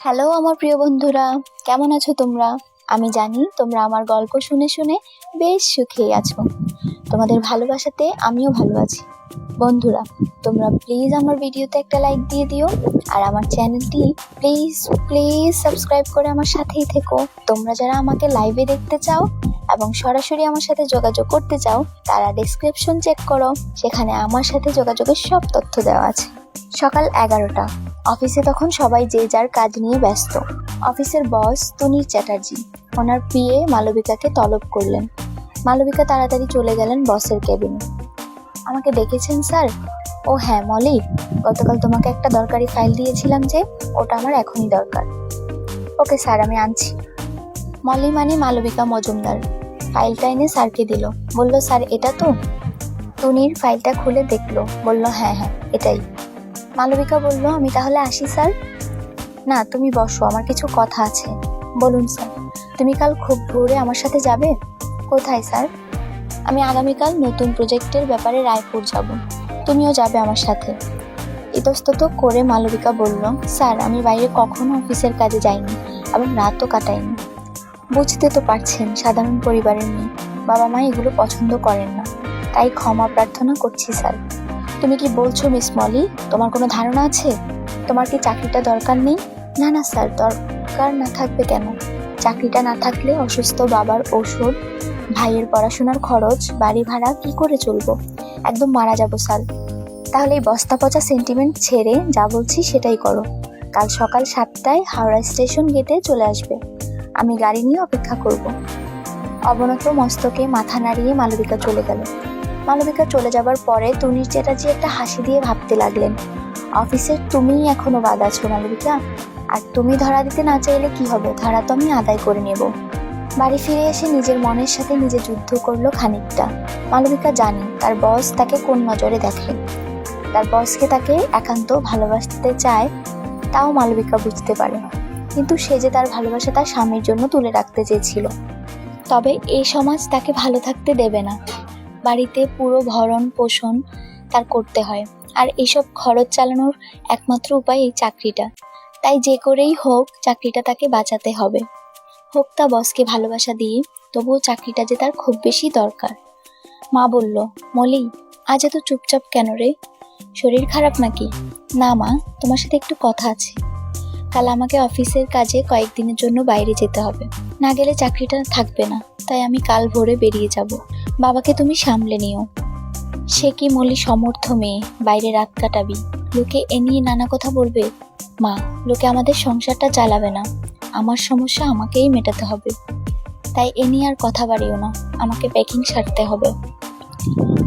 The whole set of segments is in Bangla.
হ্যালো আমার প্রিয় বন্ধুরা, কেমন আছো তোমরা? আমি জানি তোমরা আমার গল্প শুনে শুনে বেশ সুখেই আছো। তোমাদের ভালোবাসাতে আমিও ভালো আছি। বন্ধুরা, তোমরা প্লিজ আমার ভিডিওতে একটা লাইক দিয়ে দিও আর আমার চ্যানেলটি প্লিজ প্লিজ সাবস্ক্রাইব করে আমার সাথেই থেকো। তোমরা যারা আমাকে লাইভে দেখতে চাও এবং সরাসরি আমার সাথে যোগাযোগ করতে চাও তারা ডেসক্রিপশন চেক করো, সেখানে আমার সাথে যোগাযোগের সব তথ্য দেওয়া আছে। সকাল 11টা। অফিসে তখন সবাই যে যার কাজ নিয়ে ব্যস্ত। অফিসের বস তুনির চ্যাটার্জি ওনার পিএ মালবিকাকে তলব করলেন। মালবিকা তাড়াতাড়ি চলে গেলেন বসের কেবিনে। আমাকে ডেকেছেন স্যার? ও হ্যাঁ মলি, গতকাল তোমাকে একটা দরকারি ফাইল দিয়েছিলাম যে, ওটা আমার এখনই দরকার। ওকে স্যার, আমি আনছি। মলি মানে মালবিকা মজুমদার ফাইলটা এনে স্যারকে দিল। বলল, স্যার এটা তো? তুনির ফাইলটা খুলে দেখলো, বলল হ্যাঁ হ্যাঁ এটাই। মালবিকা বলল, আমি তাহলে আসি স্যার? না, তুমি বসো, আমার কিছু কথা আছে। বলুন স্যার। তুমি কাল খুব ভোরে আমার সাথে যাবে? কোথায় স্যার? আমি আগামীকাল নতুন প্রজেক্টের ব্যাপারে রায়পুর যাব, তুমিও যাবে আমার সাথে। ইতস্তত করে মালবিকা বলল, স্যার আমি বাইরে কখনো অফিসের কাজে যাইনি এবং রাতও কাটাইনি। বুঝতে তো পারছেন, সাধারণ পরিবারের মেয়ে, বাবা মা এগুলো পছন্দ করেন না, তাই ক্ষমা প্রার্থনা করছি স্যার। তুমি কি বলছো মিস মলি? তোমার কোনো ধারণা আছে? তোমার কি চাকরিটা দরকার নেই? না না স্যার, দরকার না থাকবে কেন? চাকরিটা না থাকলে অসুস্থ বাবার ওষুধ, ভাইয়ের পড়াশোনার খরচ, বাড়ি ভাড়া কি করে চলবো? একদম মারা যাবো স্যার। তাহলে এই বস্তা পচা সেন্টিমেন্ট ছেড়ে যা বলছি সেটাই করো। কাল সকাল 7টায় হাওড়া স্টেশন গেটে চলে আসবে, আমি গাড়ি নিয়ে অপেক্ষা করব। অবনত মস্তকে মাথা নাড়িয়ে মালবিকা চলে গেল। মালবিকা চলে যাবার পরে তুনির চ্যাটার্জি একটা হাসি দিয়ে ভাবতে লাগলেন, অফিসের তুমিই এখনো বাদ আছো মালবিকা, আর তুমি ধরা দিতে না চাইলে কি হবে, ধরা তো আমি আদায় করে নেব। বাড়ি ফিরে এসে নিজের মনের সাথে নিজে যুদ্ধ করলো খানিকটা। মালবিকা জানে তার বস তাকে কোন নজরে দেখে, তার বসকে তাকে একান্ত ভালোবাসতে চায়, তাও মালবিকা বুঝতে পারে। কিন্তু সে যে তার ভালোবাসা তার স্বামীর জন্য তুলে রাখতে চেয়েছিল। তবে এই সমাজ তাকে ভালো থাকতে দেবে না। বাড়িতে পুরো ভরণ পোষণ তার করতে হয়, আর এইসব খরচ চালানোর একমাত্র উপায় এই চাকরিটা। তাই যে করেই হোক চাকরিটা তাকে বাঁচাতে হবে, হোক তা বসকে ভালোবাসা দিয়ে, তবুও চাকরিটা যে তার খুব বেশি দরকার। মা বলল, মলি আজ এত চুপচাপ কেন রে? শরীর খারাপ নাকি? না মা, তোমার সাথে একটু কথা আছে। কাল আমাকে অফিসের কাজে কয়েকদিনের জন্য বাইরে যেতে হবে, না গেলে চাকরিটা থাকবে না, তাই আমি কাল ভোরে বেরিয়ে যাব। বাবাকে তুমি সামলে নিও। সে কি মলি সমর্থ মেয়ে, বাইরে রাত কাটাবি, লোকে এ নিয়ে নানা কথা বলবে। মা, লোকে আমাদের সংসারটা চালাবে না, আমার সমস্যা আমাকেই মেটাতে হবে, তাই এ নিয়ে আর কথা বাড়িও না, আমাকে প্যাকিং সারতে হবে।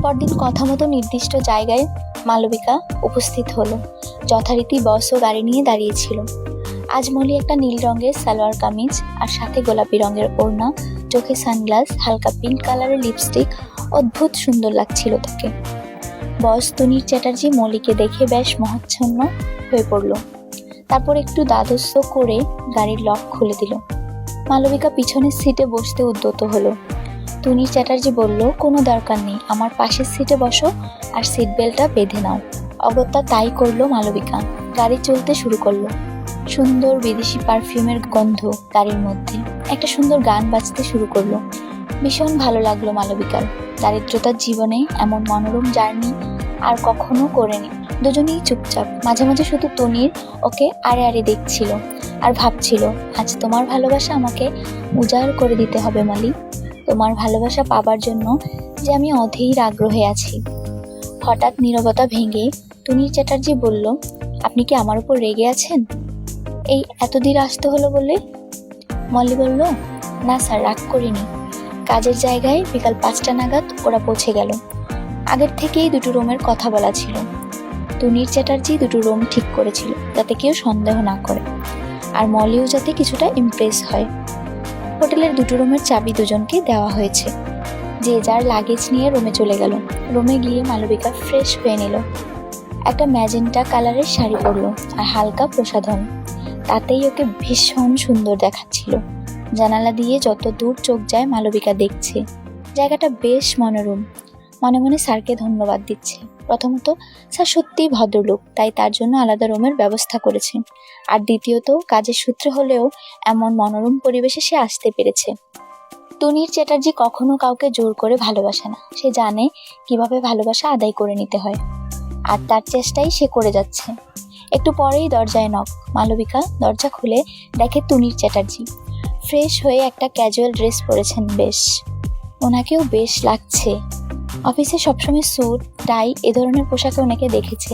পরদিন কথা মতো নির্দিষ্ট জায়গায় মালবিকা উপস্থিত হলো। যথারীতি বসও গাড়ি নিয়ে দাঁড়িয়েছিল। আজ মলি একটা নীল রঙের সালোয়ার কামিজ আর সাথে গোলাপি রঙের ওড়না, চোখে সানগ্লাস, হালকা পিঙ্ক কালারের লিপস্টিক, অদ্ভুত সুন্দর লাগছিল তাকে। বস তুনির চ্যাটার্জি মলিকে দেখে বেশ মোহাচ্ছন্ন হয়ে পড়ল। তারপর একটু দাদস্য করে গাড়ির লক খুলে দিল। মালবিকা পিছনের সিটে বসতে উদ্যত হলো। তুনির চ্যাটার্জি বলল, কোনো দরকার নেই, আমার পাশের সিটে বসো আর সিট বেল্টটা বেঁধে নাও। অগত্যা তাই করলো মালবিকা। গাড়ি চলতে শুরু করলো। সুন্দর বিদেশি পারফিউমের গন্ধ গাড়ির মধ্যে। একটা সুন্দর গান বাজতে শুরু করলো। ভীষণ ভালো লাগলো মালবিকার। দারিদ্রতার জীবনে এমন মনোরম জার্নি আর কখনো করেনি। দুজনেই চুপচাপ, মাঝে মাঝে শুধু তনির ওকে আড়ে আড়ে দেখছিল আর ভাবছিল, আজ তোমার ভালোবাসা আমাকে উজাড় করে দিতে হবে মালি, তোমার ভালোবাসা পাবার জন্য যে আমি অধীর আগ্রহে আছি। হঠাৎ নীরবতা ভেঙে তুনির চ্যাটার্জি বলল, আপনি কি আমার উপর রেগে আছেন? এই এতদিন আসতে হলো বলে? মলি বলল, না স্যার, রাগ করিনি। কাজের জায়গায় বিকাল 5টা নাগাদ ওরা পৌঁছে গেল। আগের থেকেই দুটো রুমের কথা বলা ছিল। তুনির চ্যাটার্জি দুটো রুম ঠিক করেছিল যাতে কেউ সন্দেহ না করে, আর মলিও যাতে কিছুটা ইমপ্রেস হয়। হোটেলের দুটো রুমের চাবি দুজনকে দেওয়া হয়েছে। যে যার লাগেজ নিয়ে রুমে চলে গেল। রুমে গিয়ে মালবিকা ফ্রেশ হয়ে নিল। একটা ম্যাজেন্টা কালারের শাড়ি পরলো আর হালকা প্রসাধন, তাতেই ওকে ভীষণ সুন্দর দেখাচ্ছিল। জানালা দিয়ে যত দূর চোখ যায় মালবিকা দেখছে জায়গাটা বেশ মনোরম। মনে মনে স্যারকে ধন্যবাদ দিচ্ছে, প্রথমত, স্যার সত্যিই ভদ্রলোক, তাই তার জন্য আলাদা রুমের ব্যবস্থা করেছেন। আর দ্বিতীয়ত, কাজের সূত্রে হলেও এমন মনোরম পরিবেশে সে আসতে পেরেছে। তনির চ্যাটার্জি কখনো কাউকে জোর করে ভালোবাসে না। সে জানে কিভাবে ভালোবাসা আদায় করে নিতে হয়, আর তার চেষ্টাই সে করে যাচ্ছে। একটু পরেই দরজায় নক। মালবিকা দরজা খুলে দেখে তনির চ্যাটার্জি ফ্রেশ হয়ে একটা ক্যাজুয়াল ড্রেস পরেছেন। বেশ, ওনাকেও বেশ লাগছে। অফিসে সবসময় স্যুট টাই এ ধরনের পোশাকে ওনাকে দেখেছে,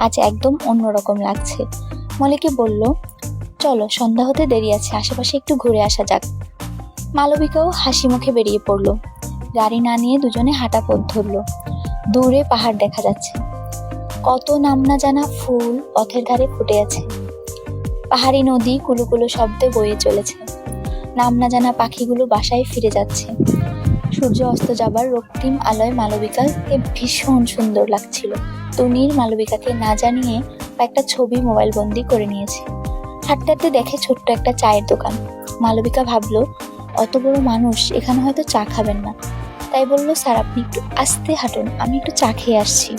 আজ একদম অন্যরকম লাগছে। মলিকে বলল, চলো, সন্ধ্যা হতে দেরি আছে, আশেপাশে একটু ঘুরে আসা যাক। মালবিকাও হাসি মুখে বেরিয়ে পড়লো। গাড়ি না নিয়ে দুজনে হাঁটা পথ ধরলো। দূরে পাহাড় দেখা যাচ্ছে, কত নাম না জানা ফুল পথের ধারে ফুটে আছে। পাহাড়ি নদী কুলুকুলু শব্দে বয়ে চলেছে। নাম না জানা পাখিগুলো বাসায় ফিরে যাচ্ছে। সূর্য অস্ত যাবার রক্তিম আলোয় মালবিকাকে ভীষণ সুন্দর লাগছিল। তনির মালবিকাকে না জানিয়ে একটা ছবি মোবাইল বন্দি করে নিয়েছে। হাঁটতে হাঁটতে দেখে ছোট্ট একটা চায়ের দোকান। মালবিকা ভাবলো, অত বড় মানুষ, এখানে হয়তো চা খাবেন না। তাই বলল, স্যার আপনি একটু আস্তে হাঁটুন, আমি একটু চা খেয়ে আসছি।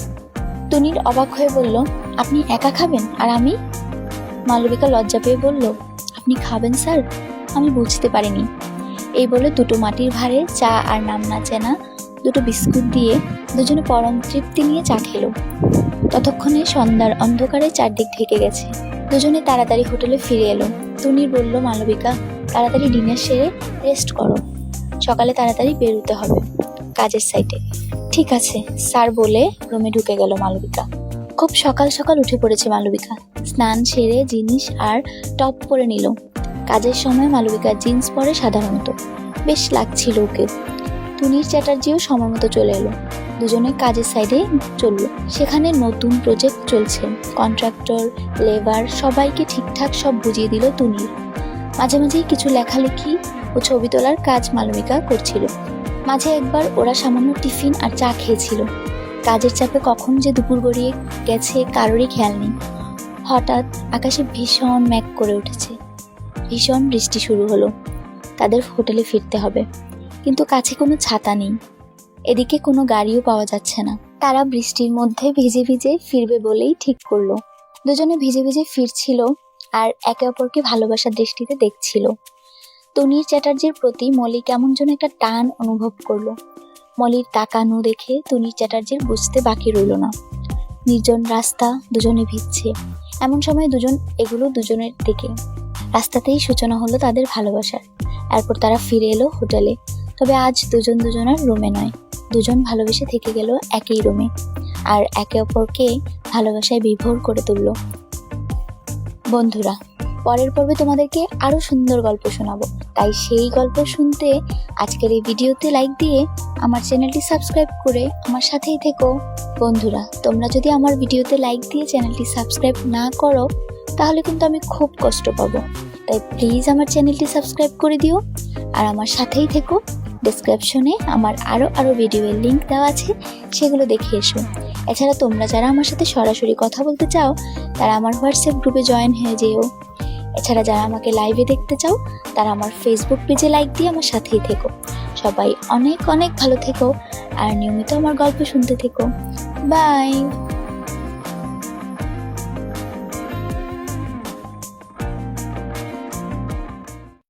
তনির অবাক হয়ে বলল, আপনি একা খাবেন আর আমি? মালবিকা লজ্জা পেয়ে বলল, আপনি খাবেন স্যার? আমি বুঝতে পারিনি। এই বলে দুটো মাটির ভাঁড়ে চা আর নাম না চেনা দুটো বিস্কুট দিয়ে দুজনে পরম তৃপ্তি নিয়ে চা খেলো। ততক্ষণে সন্ধ্যার অন্ধকারে চারদিক ঢেকে গেছে। দুজনে তাড়াতাড়ি হোটেলে ফিরে এলো। তনির বলল, মালবিকা তাড়াতাড়ি ডিনার সেরে রেস্ট করো, সকালে তাড়াতাড়ি বেরোতে হবে কাজের সাইটে। ঠিক আছে স্যার বলে রুমে ঢুকে গেল মালবিকা। খুব সকাল সকাল উঠে পড়েছে মালবিকা। স্নান সেরে জিনিস আর টপ পরে নিল। কাজের সময় মালবিকা জিন্স পরে সাধারণত, বেশ লাগছিল ওকে। তনির চ্যাটার্জিও সময় মতো চলে এলো। দুজনে কাজের সাইডে চললো। সেখানে নতুন প্রজেক্ট চলছে। কন্ট্রাক্টর, লেবার সবাইকে ঠিকঠাক সব বুঝিয়ে দিল তনির। মাঝে মাঝেই কিছু লেখালেখি ও ছবি তোলার কাজ মালবিকা করছিল। মাঝে একবার ওরা সামান্য টিফিন আর চা খেয়েছিল। কাজের চাপে কখন যে দুপুর গড়িয়ে গেছে কারোরই খেয়াল নেই। হঠাৎ আকাশে ভীষণ মেঘ করে উঠেছে। ভীষণ বৃষ্টি শুরু হলো। তাদের হোটেলে ফিরতে হবে, কিন্তু কাছে কোনো ছাতা নেই। এদিকে কোনো গাড়িও পাওয়া যাচ্ছে না। তারা বৃষ্টির মধ্যে ভিজে ভিজে ফিরবে বলেই ঠিক করলো। দুজনে ভিজে ভিজে ফিরছিল আর একে অপরকে ভালোবাসার দৃষ্টিতে দেখছিল। তনির চ্যাটার্জির প্রতি মলি কেমন যেন একটা টান অনুভব করলো। মলির তাকানো দেখে তনির চ্যাটার্জির বুঝতে বাকি রইল না। নির্জন রাস্তা, দুজনে ভিজছে। এমন সময় দুজন এগুলো দুজনের দিকে। রাস্তাতেই সূচনা হলো তাদের ভালোবাসার। এরপর তারা ফিরে এলো হোটেলে। তবে আজ দুজন দুজনের রুমে নয়, দুজন ভালোবেসে থেকে গেল একই রুমে, আর একে অপরকে ভালোবাসায় বিভোর করে তুলল। বন্ধুরা, পরের পর্বে তোমাদেরকে আরো সুন্দর গল্প শোনাবো। তাই সেই গল্প শুনতে আজকের এই ভিডিওতে লাইক দিয়ে আমার চ্যানেলটি সাবস্ক্রাইব করে আমার সাথেই থেকো। বন্ধুরা, তোমরা যদি আমার ভিডিওতে লাইক দিয়ে চ্যানেলটি সাবস্ক্রাইব না করো তাহলে কিন্তু আমি খুব কষ্ট পাবো। তাই প্লিজ আমার চ্যানেলটি সাবস্ক্রাইব করে দিও আর আমার সাথেই থেকো। ডেসক্রিপশনে আমার আরো ভিডিওর লিংক দেওয়া আছে, সেগুলো দেখে এসো। এছাড়া তোমরা যারা আমার সাথে সরাসরি কথা বলতে চাও তারা আমার হোয়াটসঅ্যাপ গ্রুপে জয়েন হয়ে যেও। এছাড়া যারা আমাকে লাইভে দেখতে চাও তারা আমার ফেসবুক পেজে লাইক দিয়ে আমার সাথেই থেকো। সবাই অনেক অনেক ভালো থেকো আর নিয়মিত আমার গল্প শুনতে থেকো। বাই।